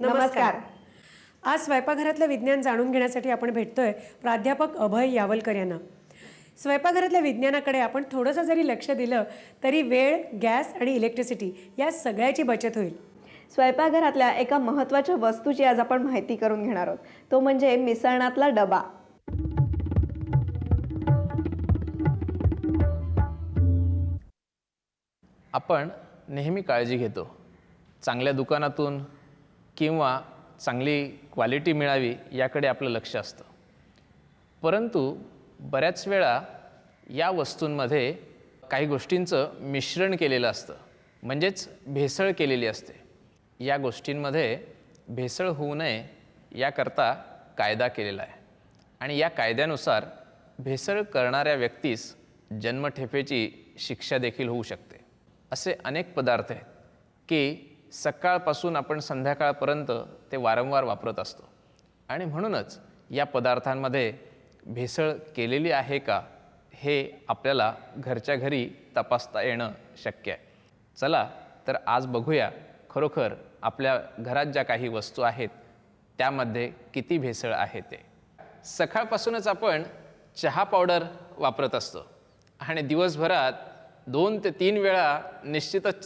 नमस्कार. आज स्वयंपाकघरातलं विज्ञान जाणून घेण्यासाठी आपण भेटतोय प्राध्यापक अभय यावलकर यांना. स्वयंपाकघरातल्या विज्ञानाकडे आपण थोडंसं जरी लक्ष दिलं तरी वेळ, गॅस आणि इलेक्ट्रिसिटी या सगळ्याची बचत होईल. स्वयंपाकघरातल्या एका महत्त्वाच्या वस्तूची आज आपण माहिती करून घेणार आहोत. तो म्हणजे मिसळणातला डबा. आपण नेहमी काळजी घेतो, चांगल्या दुकानातून किंवा चांगली क्वालिटी मिळावी याकडे आपलं लक्ष असतं. परंतु बऱ्याच वेळा या वस्तूंमध्ये काही गोष्टींचं मिश्रण केलेलं असतं, म्हणजेच भेसळ केलेली असते. या गोष्टींमध्ये भेसळ होऊ नये याकरता कायदा केलेला आहे आणि या कायद्यानुसार भेसळ करणाऱ्या व्यक्तीस जन्मठेपेची शिक्षा देखील होऊ शकते. असे अनेक पदार्थ आहेत की सकाळपासून आपण संध्याकाळपर्यंत ते वारंवार वापरत असतो आणि म्हणूनच या पदार्थांमध्ये भेसळ केलेली आहे का हे आपल्याला घरच्या घरी तपासता येणं शक्य आहे. चला तर आज बघूया खरोखर आपल्या घरात ज्या काही वस्तू आहेत त्यामध्ये किती भेसळ आहे ते. सकाळपासूनच आपण चहा पावडर वापरत असतो आणि दिवसभरात 2 ते 3 वेळा निश्चितच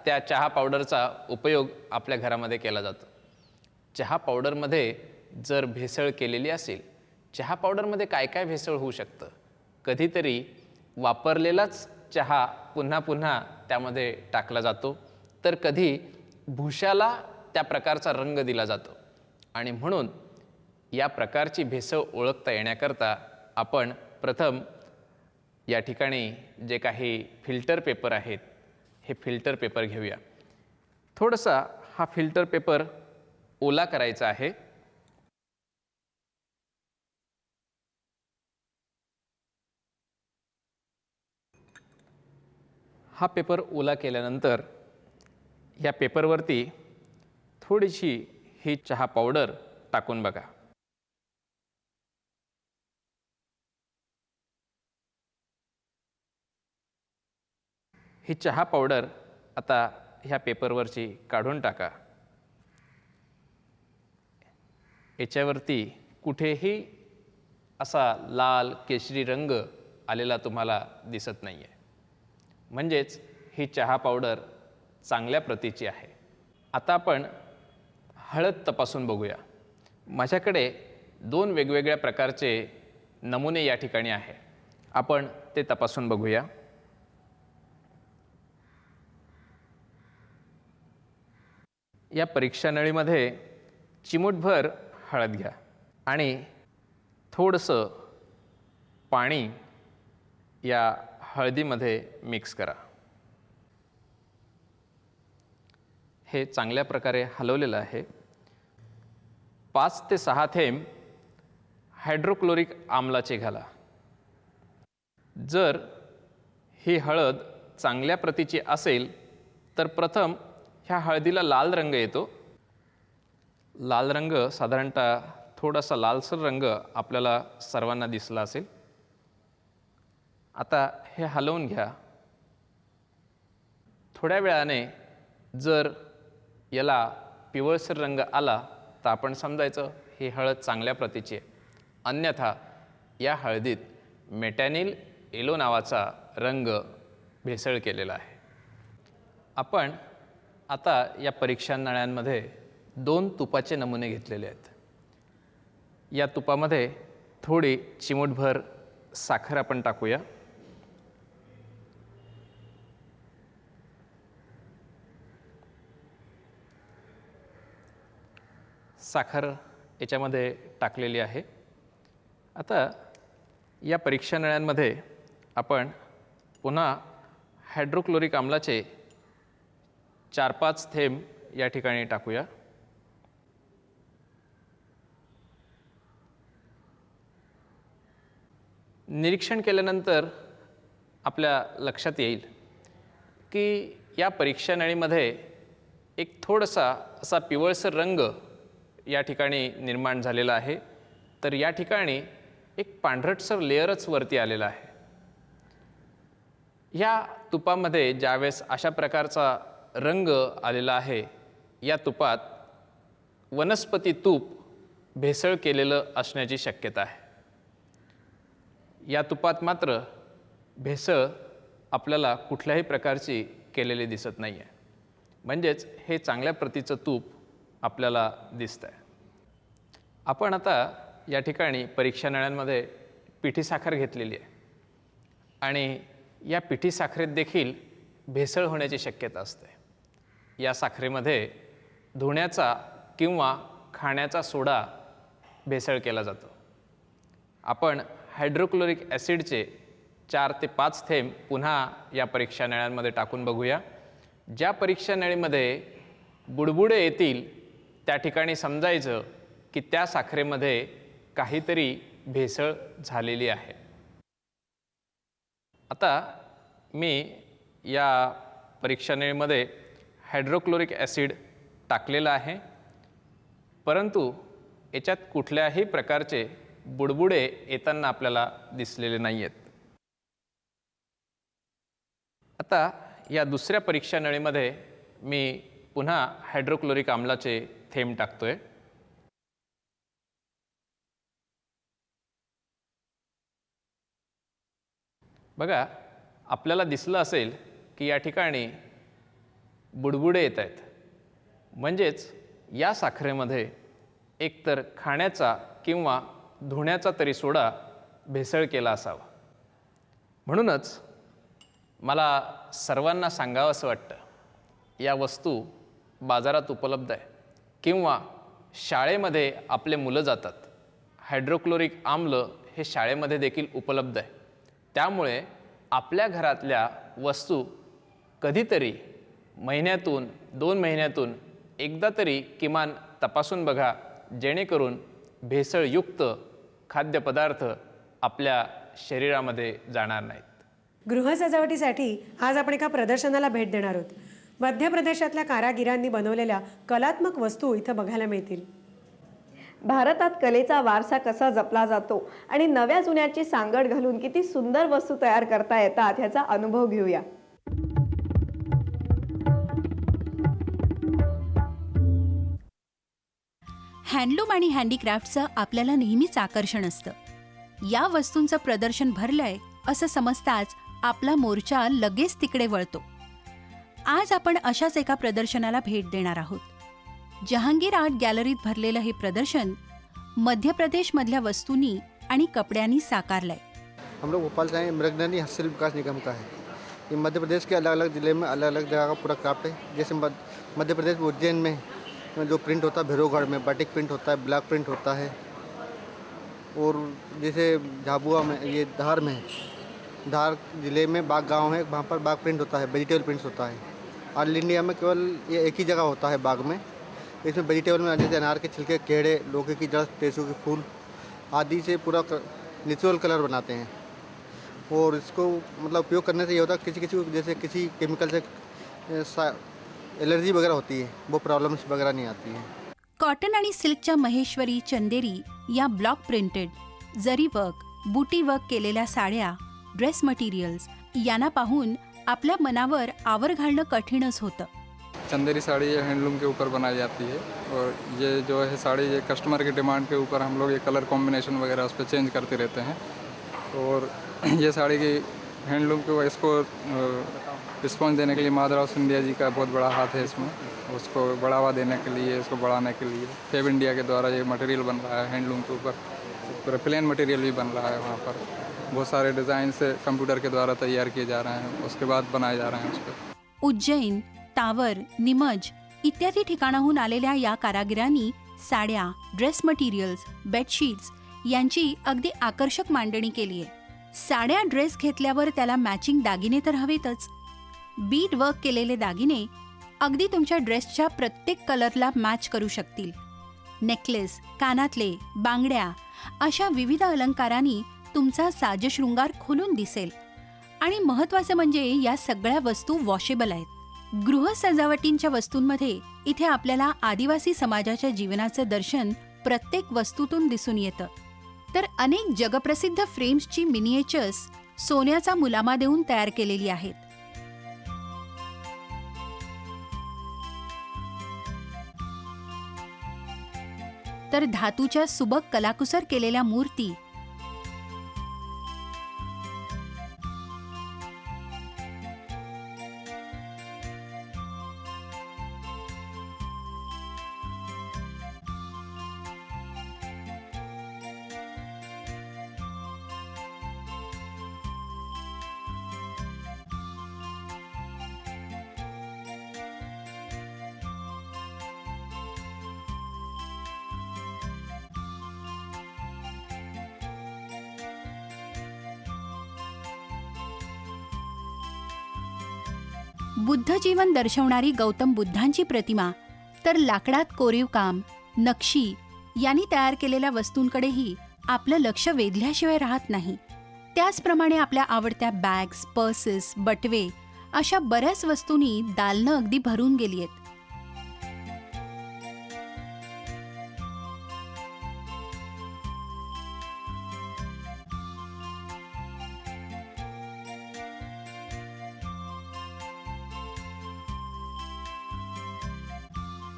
त्या चहा पावडरचा उपयोग आपल्या घरामध्ये केला जातो. चहा पावडरमध्ये जर भेसळ केलेली असेल, चहा पावडरमध्ये काय काय भेसळ होऊ शकतं? कधीतरी वापरलेलाच चहा पुन्हा पुन्हा त्यामध्ये टाकला जातो, तर कधी भुशाला त्या प्रकारचा रंग दिला जातो आणि म्हणून या प्रकारची भेसळ ओळखता येण्याकरता आपण प्रथम या ठिकाणी जे काही फिल्टर पेपर आहेत हे फिल्टर पेपर घेऊया. थोडासा हा फिल्टर पेपर ओला करायचा आहे. हा पेपर ओला केल्यानंतर या पेपरवरती थोडीशी ही चहा पावडर टाकून बघा. ही चहा पावडर आता ह्या पेपरवरची काढून टाका. याच्यावरती कुठेही असा लाल केशरी रंग आलेला तुम्हाला दिसत नाही आहे, म्हणजेच ही चहा पावडर चांगल्या प्रतीची आहे. आता आपण हळद तपासून बघूया. माझ्याकडे 2 वेगवेगळ्या प्रकारचे नमुने या ठिकाणी आहे. आपण ते तपासून बघूया. या परीक्षा नळीमध्ये चिमूटभर हळद घ्या आणि थोडंसं पाणी या हळदीमध्ये मिक्स करा. हे चांगल्या प्रकारे हलवलेलं आहे. 5 ते 6 थेंब हायड्रोक्लोरिक आम्लाचे घाला. जर ही हळद चांगल्या प्रतीची असेल तर प्रथम ह्या हळदीला लाल रंग येतो. लाल रंग साधारणतः थोडासा लालसर रंग आपल्याला सर्वांना दिसला असेल. आता हे हलवून घ्या. थोड्या वेळाने जर याला पिवळसर रंग आला तर आपण समजायचं ही हळद चांगल्या प्रतीची आहे. अन्यथा या हळदीत मेटॅनिल येलो नावाचा रंग भेसळ केलेला आहे. आपण आता या परीक्षा नळ्यांमध्ये 2 तुपाचे नमुने घेतलेले आहेत. या तुपामध्ये थोडी चिमूटभर साखर आपण टाकूया. साखर याच्यामध्ये टाकलेली आहे. आता या परीक्षा नळ्यांमध्ये आपण पुन्हा हायड्रोक्लोरिक आम्लाचे 4-5 थेंब या ठिकाणी टाकूया. निरीक्षण केल्यानंतर आपल्या लक्षात येईल की या परीक्षा नळीमध्ये एक थोडासा असा पिवळसर रंग या ठिकाणी निर्माण झालेला आहे, तर या ठिकाणी एक पांढरटसर लेअरच वरती आलेला आहे. या तुपामध्ये ज्यावेळेस अशा प्रकारचा रंग आलेला आहे, या तुपात वनस्पती तूप भेसळ केलेलं असण्याची शक्यता आहे. या तुपात मात्र भेसळ आपल्याला कुठल्याही प्रकारची केलेली दिसत नाही आहे. म्हणजेच हे चांगल्या प्रतीचं तूप आपल्याला दिसतं आहे. आपण आता या ठिकाणी परीक्षा नळ्यांमध्ये पिठी साखर घेतलेली आहे आणि या पिठी साखरेत देखील भेसळ होण्याची शक्यता असते. या साखरेमध्ये धुण्याचा किंवा खाण्याचा सोडा भेसळ केला जातो. आपण हायड्रोक्लोरिक ॲसिडचे 4 ते 5 थेंब पुन्हा या परीक्षा नळ्यांमध्ये टाकून बघूया. ज्या परीक्षा नळीमध्ये बुडबुडे येतील त्या ठिकाणी समजायचं की त्या साखरेमध्ये काहीतरी भेसळ झालेली आहे. आता मी या परीक्षा नळीमध्ये हायड्रोक्लोरिक ॲसिड टाकलेलं आहे, परंतु याच्यात कुठल्याही प्रकारचे बुडबुडे येताना आपल्याला दिसलेले नाही आहेत. आता या दुसऱ्या परीक्षा नळीमध्ये मी पुन्हा हायड्रोक्लोरिक आम्लाचे थेंब टाकतोय. बघा, आपल्याला दिसलं असेल की या ठिकाणी बुडबुडे येत आहेत. म्हणजेच या साखरेमध्ये एकतर खाण्याचा किंवा धुण्याचा तरी सोडा भेसळ केला असावा. म्हणूनच मला सर्वांना सांगावं असं वाटतं, या वस्तू बाजारात उपलब्ध आहे किंवा शाळेमध्ये आपले मुलं जातात. हायड्रोक्लोरिक आम्ल हे शाळेमध्ये देखील उपलब्ध आहे. त्यामुळे आपल्या घरातल्या वस्तू कधीतरी महिन्यातून 2 महिन्यातून एकदा तरी किमान तपासून बघा, जेणेकरून भेसळयुक्त खाद्यपदार्थ आपल्या शरीरामध्ये जाणार नाहीत. गृहसजावटीसाठी आज आपण एका प्रदर्शनाला भेट देणार आहोत. मध्य प्रदेशातल्या कारागिरांनी बनवलेल्या कलात्मक वस्तू इथं बघायला मिळतील. भारतात कलेचा वारसा कसा जपला जातो आणि नव्या जुन्याची सांगड घालून किती सुंदर वस्तू तयार करता येतात ह्याचा अनुभव घेऊया. हँडलूम आणि हँडीक्राफ्टचं आपल्याला नेहमीच आकर्षण असतं. या वस्तूंचं प्रदर्शन भरलंय असं समजताच आपला मोर्चा लगेच तिकडे वळतो. आज आपण अशाच एका प्रदर्शनाला भेट देणार आहोत. जहांगीर आर्ट गॅलरीत भरलेलं हे प्रदर्शन मध्य प्रदेशमधल्या वस्तूंनी आणि कपड्यांनी साकारलंय. हम लोग भोपाल से आए हैं. मृगनयनी हस्तशिल्प विकास निगम का है. ये मध्य प्रदेश के अलग अलग ज़िले में अलग अलग जगह का पूरा क्राफ्ट है. जैसे मध्य प्रदेश उज्जैन में जो प्रिंट होता है भैरवगढ़ में बाटिक प्रिंट होता है, ब्लॉक प्रिंट होता है. और जैसे झाबुआ में ये धार में धार ज़िले में बाग गांव है, वहाँ पर बाग प्रिंट होता है, वेजिटेबल प्रिंट्स होता है. ऑल इंडिया में केवल ये एक ही जगह होता है बाग में. इसमें वेजिटेबल में जैसे अनार के छिलके, केड़े, लौकी की जड़, टेसू के फूल आदि से पूरा नेचुरल कलर बनाते हैं. और इसको मतलब उपयोग करने से ये होता है किसी किसी को जैसे किसी केमिकल से एलर्जी वगैरह होती है, वो प्रॉब्लम्स वगैरह नहीं आती है. कॉटन आणि सिल्कच्या महेश्वरी, चंदेरी या ब्लॉक प्रिंटेड, जरी वर्क, बुटी वर्क केलेल्या साड्या, ड्रेस मटेरियल्स यांना पाहून आपल्या मनावर आवर घालणं कठीणच होतं. चंदेरी साड़ी ये हैंडलूम के ऊपर बनाई जाती है और ये जो है साड़ी ये कस्टमर की डिमांड के ऊपर हम लोग ये कलर कॉम्बिनेशन वगैरह उस पर चेंज करते रहते हैं. और ये साड़ी की हैंडलूम के इसको रिस्पॉन्स देने के लिए मदर ऑफ इंडिया जी का बहुत बड़ा हाथ है इसमें. उसको बढ़ावा देने के लिए, इसको बढ़ाने के लिए फेब इंडिया के द्वारा ये मटेरियल बन रहा है. हैंडलूम के ऊपर पूरा प्लेन मटेरियल भी बन रहा है. वहाँ पर बहुत सारे डिज़ाइन से कंप्यूटर के द्वारा तैयार किए जा रहे हैं, उसके बाद बनाए जा रहे हैं उस पर. उज्जैन, तावर, निमज इत्यादी ठिकाणाहून आलेल्या या कारागिरांनी साड्या, ड्रेस मटेरियल्स, बेडशीट्स यांची अगदी आकर्षक मांडणी केली आहे. साड्या, ड्रेस घेतल्यावर त्याला मॅचिंग दागिने तर हवेतच. बीड वर्क केलेले दागिने अगदी तुमच्या ड्रेसच्या प्रत्येक कलरला मॅच करू शकतील. नेकलेस, कानातले, बांगड्या अशा विविध अलंकारांनी तुमचा साजशृंगार खुलून दिसेल. आणि महत्त्वाचं म्हणजे या सगळ्या वस्तू वॉशेबल आहेत. गृह सजावटींच्या वस्तूंमध्ये इथे आपल्याला आदिवासी समाजाच्या जीवनाचं दर्शन प्रत्येक वस्तूतून दिसून येतं. तर अनेक जगप्रसिद्ध फ्रेम्सची मिनिएचर्स सोन्याचा मुलामा देऊन तयार केलेली आहेत. तर धातूच्या सुबक कलाकुसर केलेल्या मूर्ती, बुद्ध जीवन दर्शवणारी गौतम बुद्धांची प्रतिमा, तर लाकडात कोरीव काम, नक्षी यांनी तयार केलेल्या वस्तूंकडेही आपलं लक्ष वेधल्याशिवाय राहत नाही. त्याचप्रमाणे आपल्या आवडत्या बॅग्स, पर्सेस, बटवे अशा बऱ्याच वस्तूंनी दालनं अगदी भरून गेली आहेत.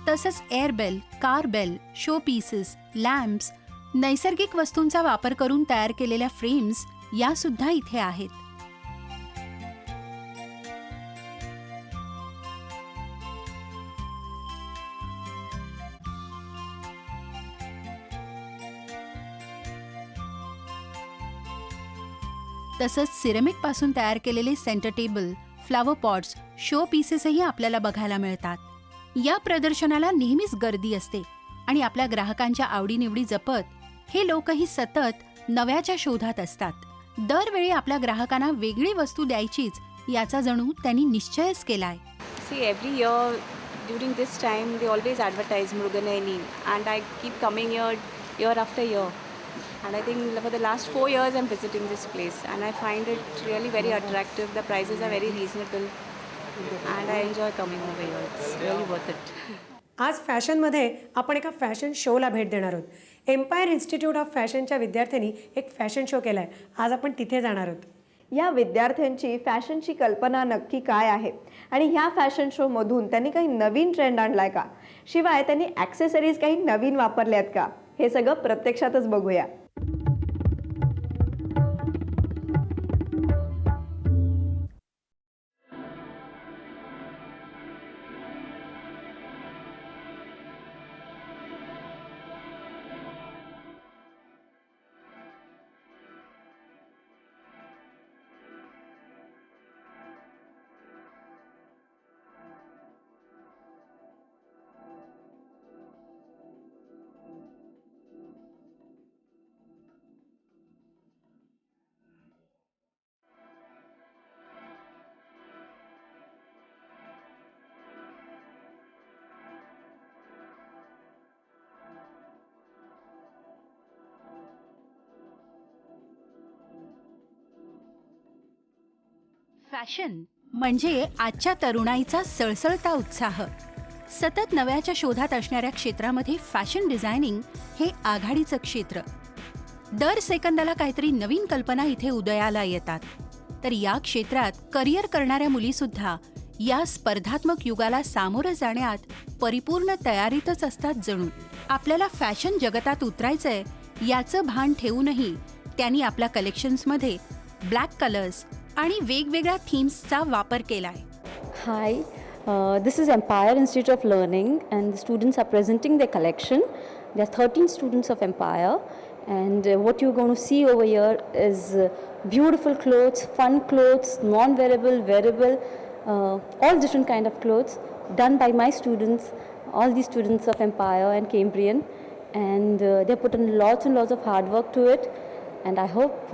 तसंच एअरबेल, कारबेल, शो पीसेस, लॅम्प्स, नैसर्गिक वस्तूंचा वापर करून तयार केलेल्या फ्रेम्स या सुद्धा इथे आहेत. तसंच सिरेमिक पासून तयार केलेले centre table, flower pots, show पीसेसही आपल्याला बघायला मिळतात. या प्रदर्शनाला नेहमीच गर्दी असते आणि आपल्या ग्राहकांच्या आवडीनिवडी जपत हे लोकही सतत नव्याच्या शोधात असतात. दरवेळी आपल्या ग्राहकांना वेगळी वस्तू द्यायचीच याचा जणू त्यांनी निश्चयच केलाय. See, every year during this time they always advertise Muruganayani, and I keep coming here year after year. And I think for the last 4 years I'm visiting this place, and I find it really very attractive. The prices are very reasonable, and I enjoy coming over here. It's really worth it. आज फॅशनमध्ये आपण एका fashion शोला भेट देणार आहोत. Empire institute of फॅशनच्या विद्यार्थ्यांनी एक फॅशन शो केला आहे. आज आपण तिथे जाणार आहोत. या विद्यार्थ्यांची फॅशनची कल्पना नक्की काय आहे आणि ह्या फॅशन शोमधून त्यांनी काही नवीन ट्रेंड आणलाय का, शिवाय त्यांनी ॲक्सेसरीज काही नवीन वापरल्यात का, हे सगळं प्रत्यक्षातच बघूया. फॅशन म्हणजे आजच्या तरुणाईचा सळसळता उत्साह. सतत नव्याच्या शोधात असणाऱ्या क्षेत्रामध्ये फॅशन डिझायनिंग हे आघाडीचं क्षेत्र. दर सेकंदाला काहीतरी नवीन कल्पना इथे उदयाला येतात. तर या क्षेत्रात करिअर करणाऱ्या मुलीसुद्धा या स्पर्धात्मक युगाला सामोरं जाण्यात परिपूर्ण तयारीतच असतात जणू. आपल्याला फॅशन जगतात उतरायचंय याचं भान ठेवूनही त्यांनी आपल्या कलेक्शन्समध्ये ब्लॅक कलर्स आणि वेगवेगळ्या थीम्सचा वापर केलाय. Hi, this is Empire Institute of Learning, and the students are presenting their collection. There are 13 students of Empire, and what you're going to see over here is beautiful clothes, fun clothes, non-wearable, wearable, all different kind of clothes done by my students, all these students of Empire and Cambrian, and they put in lots and lots of hard work to it, and I hope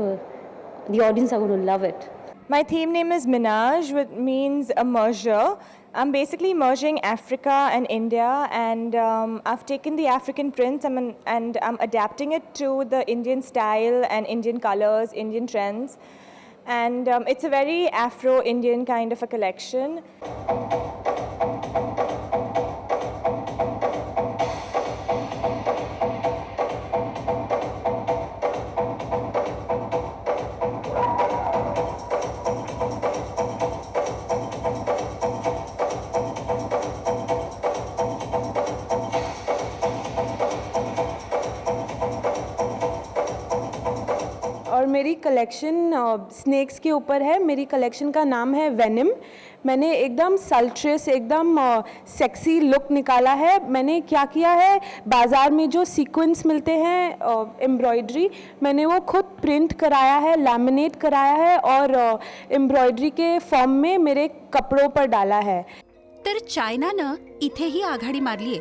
the audience are going to love it. My theme name is Minaj, which means a merger. I'm basically merging Africa and India, and I've taken the African prints and I'm adapting it to the Indian style and Indian colors, Indian trends. And it's a very Afro-Indian kind of a collection. मेरी collection snacks के ऊपर है. मेरी collection का नाम है वेनिम. मैंने एकदम सल्ट्रस, एकदम sexy look निकाला है. मैंने क्या किया है, बाज़ार में जो सीक्वेंस मिलते हैं एम्ब्रॉयडरी, मैंने वो खुद प्रिंट कराया है, लैमिनेट कराया है और एम्ब्रॉयडरी के फॉर्म में मेरे कपड़ों पर डाला है. तर चायनानं इथेही आघाडी मारलीये.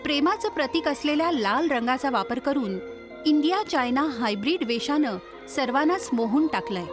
प्रेमाचं प्रतीक असलेल्या लाल रंगाचा वापर करून इंडिया चायना हायब्रिड वेशानं सर्वांनाच मोहून टाकलंय.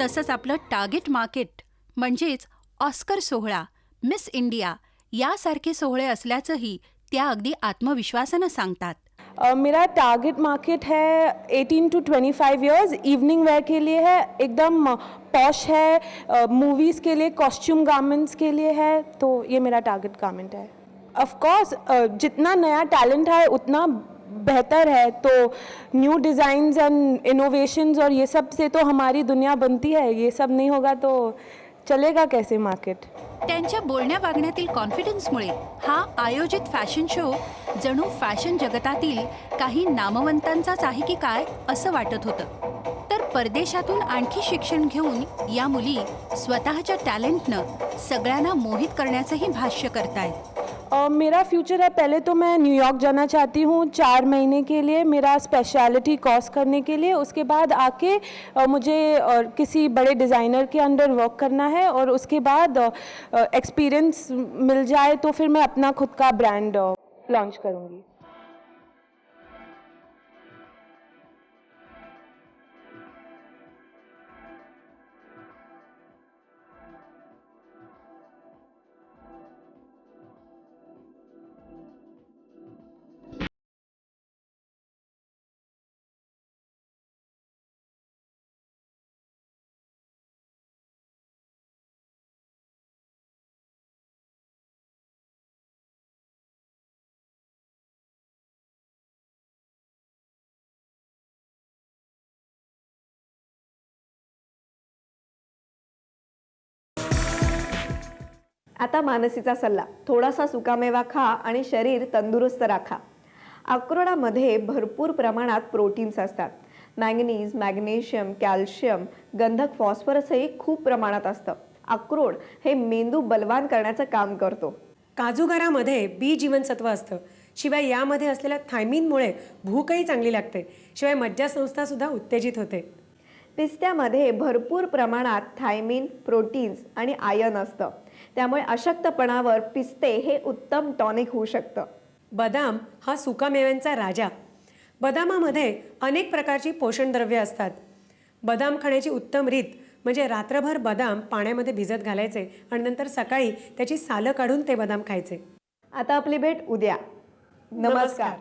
तसंच आपलं टार्गेट मार्केट म्हणजेच ऑस्कर सोहळा, मिस इंडिया यासारखे सोहळे असल्याचंही त्या अगदी आत्मविश्वासानं सांगतात. मेरा टारगेट मार्केट है 18 to 25 इयर्स. इवनिंग वेयर के लिए है, एकदम पॉश है. मूवीज़ के लिए, कॉस्ट्यूम गारमेंट्स के लिए है. तो ये मेरा टारगेट गारमेंट है. ऑफ कोर्स जितना नया टैलेंट है उतना बेहतर है. तो न्यू डिज़ाइंस एंड इनोवेशंस और ये सब से तो हमारी दुनिया बनती है. ये सब नहीं होगा तो चलेगा कैसे मार्केट. त्यांच्या बोलण्या वागण्यातील कॉन्फिडन्समुळे हा आयोजित फॅशन शो जणू फॅशन जगतातील काही नामवंतांचाच आहे की काय असं वाटत होतं. तर परदेशातून आणखी शिक्षण घेऊन या मुली स्वतःच्या टॅलेंटनं सगळ्यांना मोहित करण्याचंही भाष्य करतायत. मेरा फ्यूचर है, पहले तो मैं न्यूयॉर्क जाना चाहती हूँ 4 महीने के लिए, मेरा स्पेशलिटी कोर्स करने के लिए. उसके बाद आके मुझे किसी बड़े डिज़ाइनर के अंडर वर्क करना है और उसके बाद एक्सपीरियंस मिल जाए तो फिर मैं अपना खुद का ब्रांड लॉन्च करूँगी. आता मानसीचा सल्ला. थोडासा सुकामेवा खा आणि शरीर तंदुरुस्त राखा. अक्रोडामध्ये भरपूर प्रमाणात प्रोटीन्स असतात. मॅंगनीज, मॅग्नेशियम, कॅल्शियम, गंधक, फॉस्फरसही खूप प्रमाणात असतं. अक्रोड हे मेंदू बलवान करण्याचं काम करतो. काजूगरामध्ये बी जीवनसत्व असतं. शिवाय यामध्ये असलेल्या थायमिनमुळे भूकही चांगली लागते. शिवाय मज्जासंस्थासुद्धा उत्तेजित होते. पिस्त्यामध्ये भरपूर प्रमाणात थायमिन, प्रोटीन्स आणि आयर्न असतं. त्यामुळे अशक्तपणावर पिस्ते हे उत्तम टॉनिक होऊ शकतं. बदाम हा सुकामेव्यांचा राजा. बदामामध्ये अनेक प्रकारची पोषण द्रव्ये असतात. बदाम खाण्याची उत्तम रीत म्हणजे रात्रभर बदाम पाण्यामध्ये भिजत घालायचे आणि नंतर सकाळी त्याची सालं काढून ते बदाम खायचे. आता आपली भेट उद्या. नमस्कार.